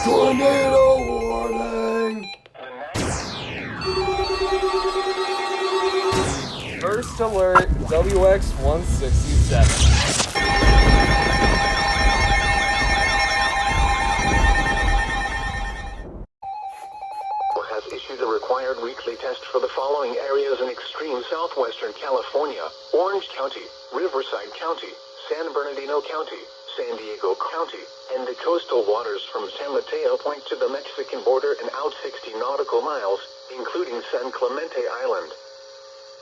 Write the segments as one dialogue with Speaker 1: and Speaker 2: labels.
Speaker 1: Tornado warning! First alert, WX-167.
Speaker 2: Has issued a required weekly test for the following areas in extreme southwestern California: Orange County, Riverside County, San Bernardino County, San Diego County, and the coastal waters from San Mateo Point to the Mexican border and out 60 nautical miles, including San Clemente Island.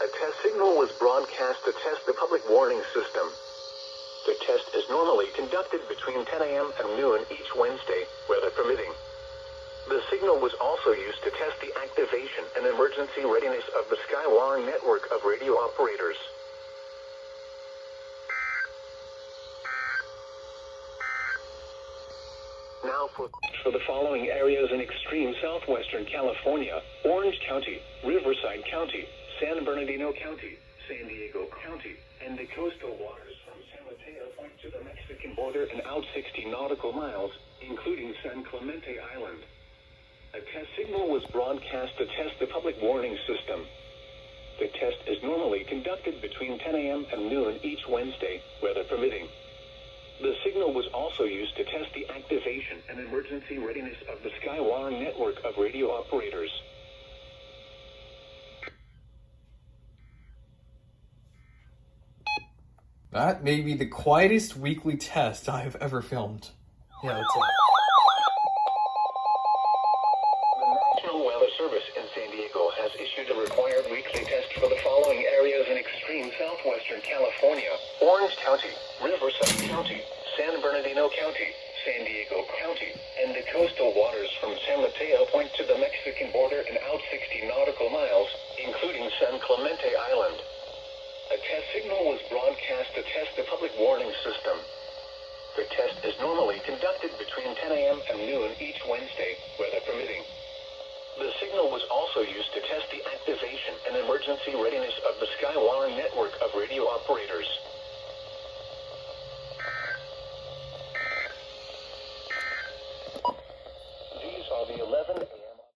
Speaker 2: A test signal was broadcast to test the public warning system. The test is normally conducted between 10 a.m. and noon each Wednesday, weather permitting. The signal was also used to test the activation and emergency readiness of the Skywire network of radio operators. Now for the following areas in extreme southwestern California: Orange County, Riverside County, San Bernardino County, San Diego County, and the coastal waters from San Mateo Point to the Mexican border and out 60 nautical miles, including San Clemente Island. A test signal was broadcast to test the public warning system. The test is normally conducted between 10 a.m. and noon each Wednesday, weather permitting. The signal was also used to test the activation and emergency readiness of the Skywire network of radio operators.
Speaker 1: That may be the quietest weekly test I have ever filmed. Yeah, that's it.
Speaker 2: Weather Service in San Diego has issued a required weekly test for the following areas in extreme southwestern California: Orange County, Riverside County, San Bernardino County, San Diego County, and the coastal waters from San Mateo Point to the Mexican border and out 60 nautical miles, including San Clemente Island. A test signal was broadcast to test the public warning system. The test is normally conducted between 10 a.m. and noon each Wednesday, weather permitting. The signal was also used to test the activation and emergency readiness of the Skywire network of radio operators.